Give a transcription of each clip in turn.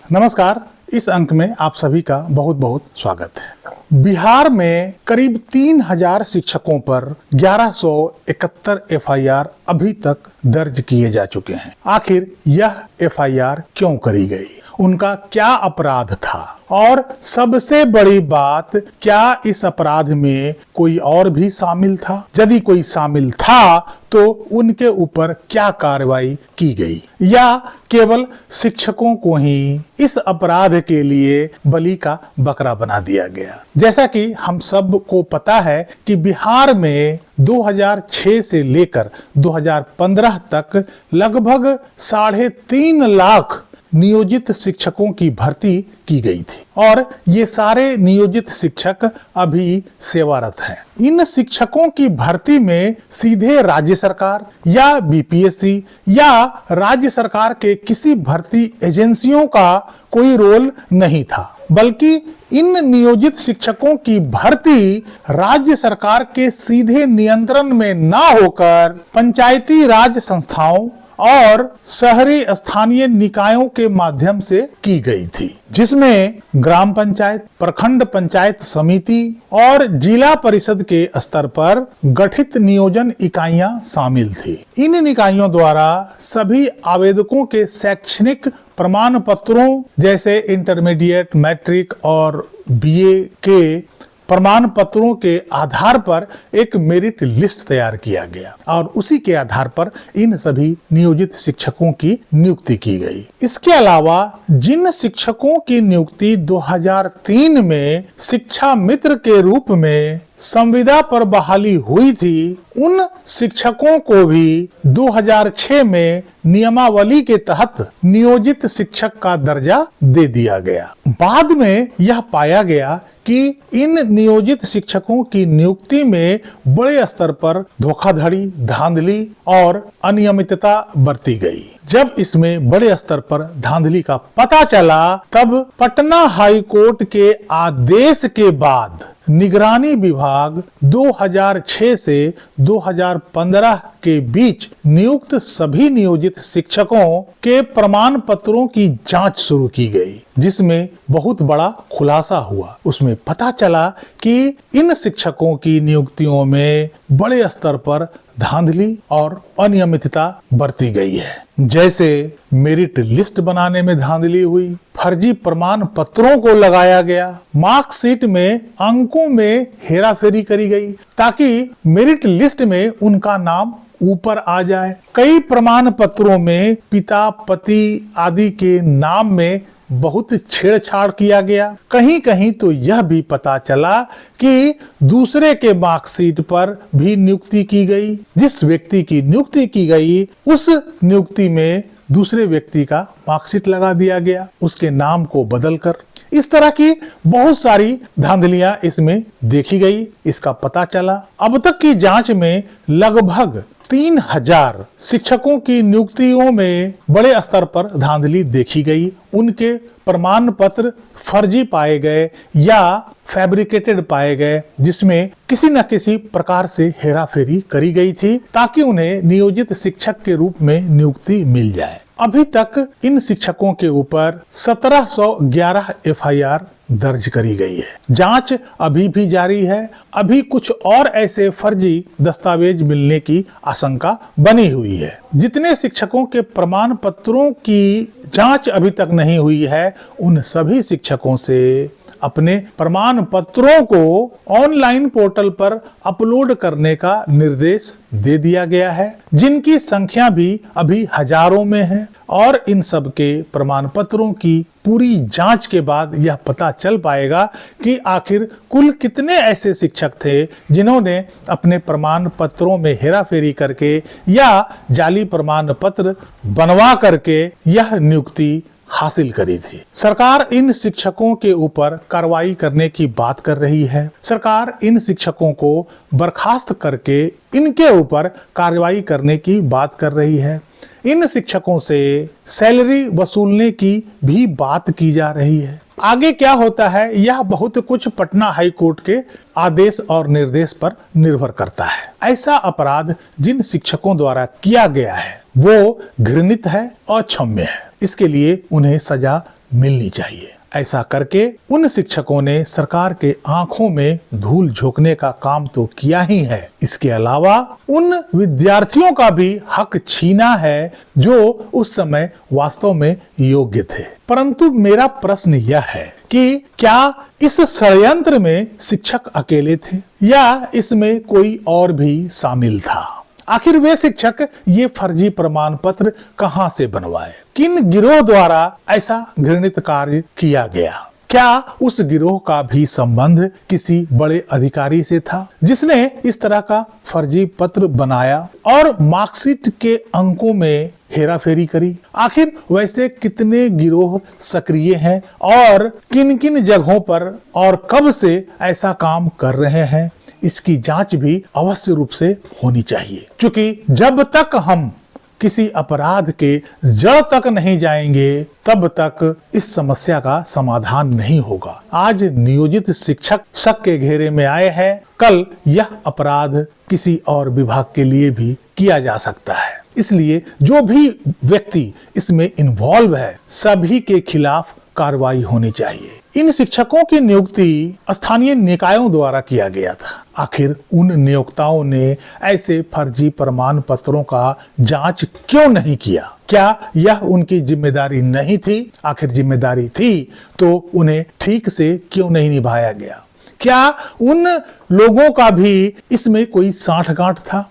नमस्कार। इस अंक में आप सभी का बहुत बहुत स्वागत है। बिहार में करीब 3000 शिक्षकों पर 1171 एफआईआर अभी तक दर्ज किए जा चुके हैं। आखिर यह एफआईआर क्यों करी गई, उनका क्या अपराध था, और सबसे बड़ी बात, क्या इस अपराध में कोई और भी शामिल था? यदि कोई शामिल था तो उनके ऊपर क्या कार्रवाई की गई, या केवल शिक्षकों को ही इस अपराध के लिए बलि का बकरा बना दिया गया? जैसा कि हम सब को पता है कि बिहार में 2006 से लेकर 2015 तक लगभग 3.5 लाख नियोजित शिक्षकों की भर्ती की गई थी, और ये सारे नियोजित शिक्षक अभी सेवारत हैं। इन शिक्षकों की भर्ती में सीधे राज्य सरकार या बीपीएससी या राज्य सरकार के किसी भर्ती एजेंसियों का कोई रोल नहीं था, बल्कि इन नियोजित शिक्षकों की भर्ती राज्य सरकार के सीधे नियंत्रण में ना होकर पंचायती राज संस्थाओं और शहरी स्थानीय निकायों के माध्यम से की गई थी, जिसमें ग्राम पंचायत, प्रखंड पंचायत समिति और जिला परिषद के स्तर पर गठित नियोजन इकाइयां शामिल थी। इन निकायों द्वारा सभी आवेदकों के शैक्षणिक प्रमाण पत्रों जैसे इंटरमीडिएट, मैट्रिक और बीए के प्रमाण पत्रों के आधार पर एक मेरिट लिस्ट तैयार किया गया, और उसी के आधार पर इन सभी नियोजित शिक्षकों की नियुक्ति की गई। इसके अलावा जिन शिक्षकों की नियुक्ति 2003 में शिक्षा मित्र के रूप में संविदा पर बहाली हुई थी, उन शिक्षकों को भी 2006 में नियमावली के तहत नियोजित शिक्षक का दर्जा दे दिया गया। बाद में यह पाया गया कि इन नियोजित शिक्षकों की नियुक्ति में बड़े स्तर पर धोखाधड़ी, धांधली और अनियमितता बरती गई। जब इसमें बड़े स्तर पर धांधली का पता चला, तब पटना हाई कोर्ट के आदेश के बाद निगरानी विभाग 2006 से 2015 के बीच नियुक्त सभी नियोजित शिक्षकों के प्रमाण पत्रों की जांच शुरू की गई, जिसमें बहुत बड़ा खुलासा हुआ। उसमें पता चला कि इन शिक्षकों की नियुक्तियों में बड़े स्तर पर धांधली और अनियमितता बरती गई है। जैसे मेरिट लिस्ट बनाने में धांधली हुई, फर्जी प्रमाण पत्रों को लगाया गया, मार्कशीट में अंकों में हेराफेरी करी गई ताकि मेरिट लिस्ट में उनका नाम ऊपर आ जाए। कई प्रमाण पत्रों में पिता, पति आदि के नाम में बहुत छेड़छाड़ किया गया। कहीं कहीं तो यह भी पता चला कि दूसरे के मार्कशीट पर भी नियुक्ति की गई। जिस व्यक्ति की नियुक्ति की गई, उस नियुक्ति में दूसरे व्यक्ति का मार्कशीट लगा दिया गया, उसके नाम को बदलकर। इस तरह की बहुत सारी धांधलियां इसमें देखी गई, इसका पता चला। अब तक की जांच में लगभग 3000 शिक्षकों की नियुक्तियों में बड़े स्तर पर धांधली देखी गई। उनके प्रमाण पत्र फर्जी पाए गए या फैब्रिकेटेड पाए गए, जिसमें किसी न किसी प्रकार से हेराफेरी करी गई थी ताकि उन्हें नियोजित शिक्षक के रूप में नियुक्ति मिल जाए। अभी तक इन शिक्षकों के ऊपर 1711 एफआईआर दर्ज करी गई है। जांच अभी भी जारी है। अभी कुछ और ऐसे फर्जी दस्तावेज मिलने की आशंका बनी हुई है। जितने शिक्षकों के प्रमाण पत्रों की जांच अभी तक नहीं हुई है, उन सभी शिक्षकों से अपने प्रमाण पत्रों को ऑनलाइन पोर्टल पर अपलोड करने का निर्देश दे दिया गया है, जिनकी संख्या भी अभी हजारों में है। और इन सब के प्रमाण पत्रों की पूरी जांच के बाद यह पता चल पाएगा कि आखिर कुल कितने ऐसे शिक्षक थे जिन्होंने अपने प्रमाण पत्रों में हेराफेरी करके या जाली प्रमाण पत्र बनवा करके यह नियुक्ति हासिल करी थी। सरकार इन शिक्षकों के ऊपर कार्रवाई करने की बात कर रही है। सरकार इन शिक्षकों को बर्खास्त करके इनके ऊपर कार्रवाई करने की बात कर रही है। इन शिक्षकों से सैलरी वसूलने की भी बात की जा रही है। आगे क्या होता है, यह बहुत कुछ पटना हाई कोर्ट के आदेश और निर्देश पर निर्भर करता है। ऐसा अपराध जिन शिक्षकों द्वारा किया गया है वो घृणित है और अक्षम्य है। इसके लिए उन्हें सजा मिलनी चाहिए। ऐसा करके उन शिक्षकों ने सरकार के आंखों में धूल झोंकने का काम तो किया ही है, इसके अलावा उन विद्यार्थियों का भी हक छीना है जो उस समय वास्तव में योग्य थे। परंतु मेरा प्रश्न यह है कि क्या इस षड्यंत्र में शिक्षक अकेले थे या इसमें कोई और भी शामिल था? आखिर वे शिक्षक ये फर्जी प्रमाण पत्र कहां से बनवाए? किन गिरोह द्वारा ऐसा घृणित कार्य किया गया? क्या उस गिरोह का भी संबंध किसी बड़े अधिकारी से था जिसने इस तरह का फर्जी पत्र बनाया और मार्कशीट के अंकों में हेराफेरी करी? आखिर वैसे कितने गिरोह सक्रिय हैं और किन किन जगहों पर और कब से ऐसा काम कर रहे हैं? इसकी जांच भी अवश्य रूप से होनी चाहिए, क्योंकि जब तक हम किसी अपराध के जड़ तक नहीं जाएंगे तब तक इस समस्या का समाधान नहीं होगा। आज नियोजित शिक्षक शक के घेरे में आए हैं, कल यह अपराध किसी और विभाग के लिए भी किया जा सकता है। इसलिए जो भी व्यक्ति इसमें इन्वॉल्व है सभी के खिलाफ कार्रवाई होनी चाहिए। इन शिक्षकों की नियुक्ति स्थानीय निकायों द्वारा किया गया था। आखिर उन नियोक्ताओं ने ऐसे फर्जी प्रमाण पत्रों का जांच क्यों नहीं किया? क्या यह उनकी जिम्मेदारी नहीं थी? आखिर जिम्मेदारी थी तो उन्हें ठीक से क्यों नहीं निभाया गया? क्या उन लोगों का भी इसमें कोई साठगांठ था?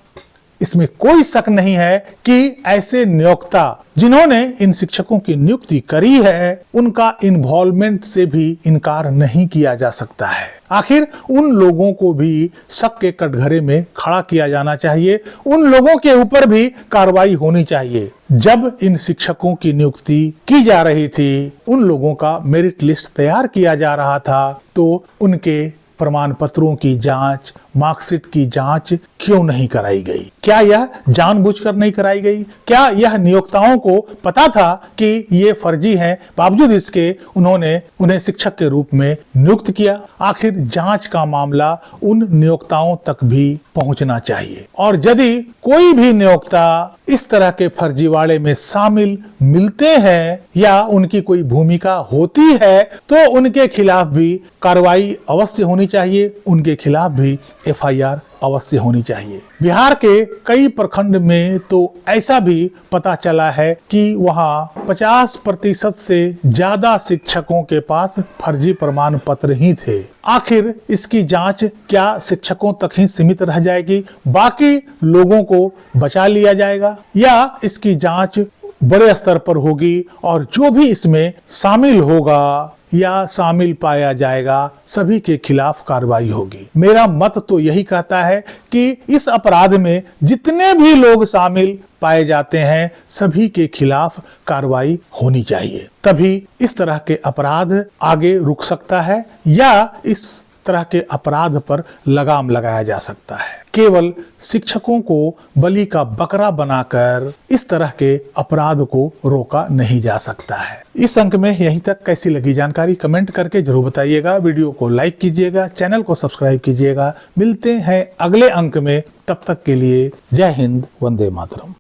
इसमें कोई शक नहीं है कि ऐसे नियोक्ता जिन्होंने इन शिक्षकों की नियुक्ति करी है उनका इन्वॉल्वमेंट से भी इनकार नहीं किया जा सकता है। आखिर उन लोगों को भी शक के कटघरे में खड़ा किया जाना चाहिए, उन लोगों के ऊपर भी कार्रवाई होनी चाहिए। जब इन शिक्षकों की नियुक्ति की जा रही थी, उन लोगों का मेरिट लिस्ट तैयार किया जा रहा था, तो उनके प्रमाण पत्रों की जांच, मार्कशीट की जांच क्यों नहीं कराई गई? क्या यह जानबूझकर नहीं कराई गई? क्या यह नियोक्ताओं को पता था कि ये फर्जी हैं, बावजूद इसके उन्होंने उन्हें शिक्षक के रूप में नियुक्त किया? आखिर जांच का मामला उन नियोक्ताओं तक भी पहुंचना चाहिए और यदि कोई भी नियोक्ता इस तरह के फर्जीवाड़े में शामिल मिलते हैं या उनकी कोई भूमिका होती है तो उनके खिलाफ भी कार्रवाई अवश्य होनी चाहिए, उनके खिलाफ भी FIR अवश्य होनी चाहिए। बिहार के कई प्रखंड में तो ऐसा भी पता चला है कि वहां 50% से ज्यादा शिक्षकों के पास फर्जी प्रमाण पत्र ही थे। आखिर इसकी जांच क्या शिक्षकों तक ही सीमित रह जाएगी, बाकी लोगों को बचा लिया जाएगा, या इसकी जांच बड़े स्तर पर होगी और जो भी इसमें शामिल होगा या शामिल पाया जाएगा सभी के खिलाफ कार्रवाई होगी? मेरा मत तो यही कहता है कि इस अपराध में जितने भी लोग शामिल पाए जाते हैं सभी के खिलाफ कार्रवाई होनी चाहिए, तभी इस तरह के अपराध आगे रुक सकता है या इस तरह के अपराध पर लगाम लगाया जा सकता है। केवल शिक्षकों को बलि का बकरा बनाकर इस तरह के अपराध को रोका नहीं जा सकता है। इस अंक में यहीं तक। कैसी लगी जानकारी कमेंट करके जरूर बताइएगा। वीडियो को लाइक कीजिएगा, चैनल को सब्सक्राइब कीजिएगा। मिलते हैं अगले अंक में, तब तक के लिए जय हिंद, वंदे मातरम।